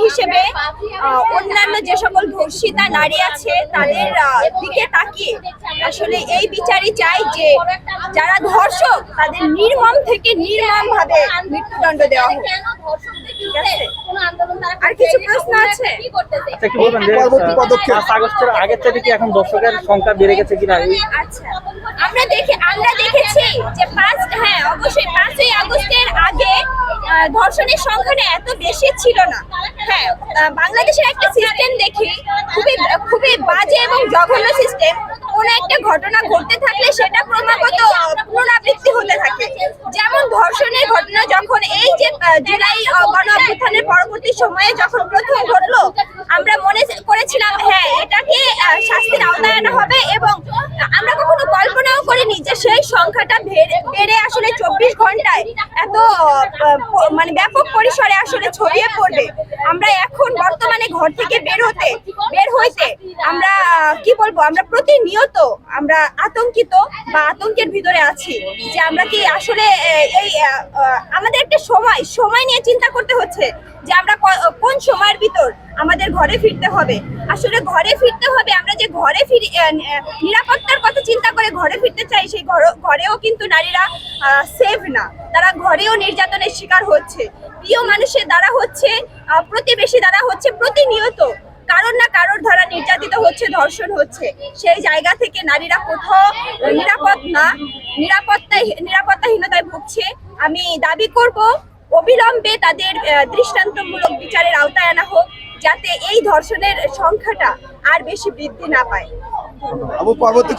হিসেবে অন্যান্য যে সকল ধর্ষিতা নারী আছে তাদের দিকে তাকিয়ে আসলে এই বিচারই চাই যে যারা ধর্ষক তাদের নির্মম থেকে নির্মম ভাবে মৃত্যুদণ্ড দেওয়া হোক। আর কিছু প্রশ্ন আছে? আচ্ছা, কি বলবেন যে পরবর্তী পদক্ষেপ? 5 আগস্টের আগের থেকে কি এখন দর্শকের সংখ্যা বেড়ে গেছে কিনা? আচ্ছা, আমরা দেখেছি যে অবশ্যই 5ই আগস্টের আগে ধর্ষণের সংখ্যাটা এত বেশি ছিল না। হ্যাঁ, বাংলাদেশের একটা সিস্টেম দেখি খুবই বাজে এবং জঘন্য সিস্টেম। কোন একটা ঘটনা ঘটতে থাকলে সেটা ক্রমাগত পুনরাবৃত্তি হতে থাকে। যেমন ধর্ষণের ঘটনা যখন এই যে জুলাই গণ অভ্যুত্থানের পরবর্তী সময়ে যখন প্রথম ঘটলো, আমরা মনে করেছিলাম এটাকে শাস্তির আওতায় আনা হবে এবং আমরা কখনো কল্পনাও করিনি যে সেই সংখ্যাটা বেড়ে আসলে 24 ঘন্টায় এত মানে ব্যাপক পরিসরে আসলে ছড়িয়ে পড়বে। আমরা এখন বর্তমানে ঘর থেকে বের হইতে আমরা কি বলবো, আমরা প্রতিনিয়ত আমরা আতঙ্কিত বা আতঙ্কের ভিতরে আছি যে আমরা কি আসলে এই আমাদের একটা সময় নিয়ে চিন্তা করতে হচ্ছে যে আমরা কোন সময়ের ভিতর আমাদের ঘরে ফিরতে হবে। আসলে ঘরে ফিরতে হবে, আমরা যে ঘরে ফিরি নিরাপত্তার কথা চিন্তা করে ঘরে ফিরতে চাই, সেই ঘরেও কিন্তু নারীরা সেফ না। তারা ঘরেও নির্যাতনের শিকার হচ্ছে, প্রিয় মানুষের দ্বারা হচ্ছে, প্রতিবেশী দ্বারা হচ্ছে, প্রতিনিয়ত কারোর না কারোর দ্বারা নির্যাতিত হচ্ছে, ধর্ষণ হচ্ছে। সেই জায়গা থেকে নারীরা কোথাও নিরাপদ না, নিরাপত্তাহীনতায় ভুগছে। আমি দাবি করব অবিলম্বে তাদের দৃষ্টান্তমূলক বিচারের আওতায় আনা হোক, যাতে এই ধর্ষণের সংখ্যাটা আর বেশি বৃদ্ধি না পায়। পরবর্তী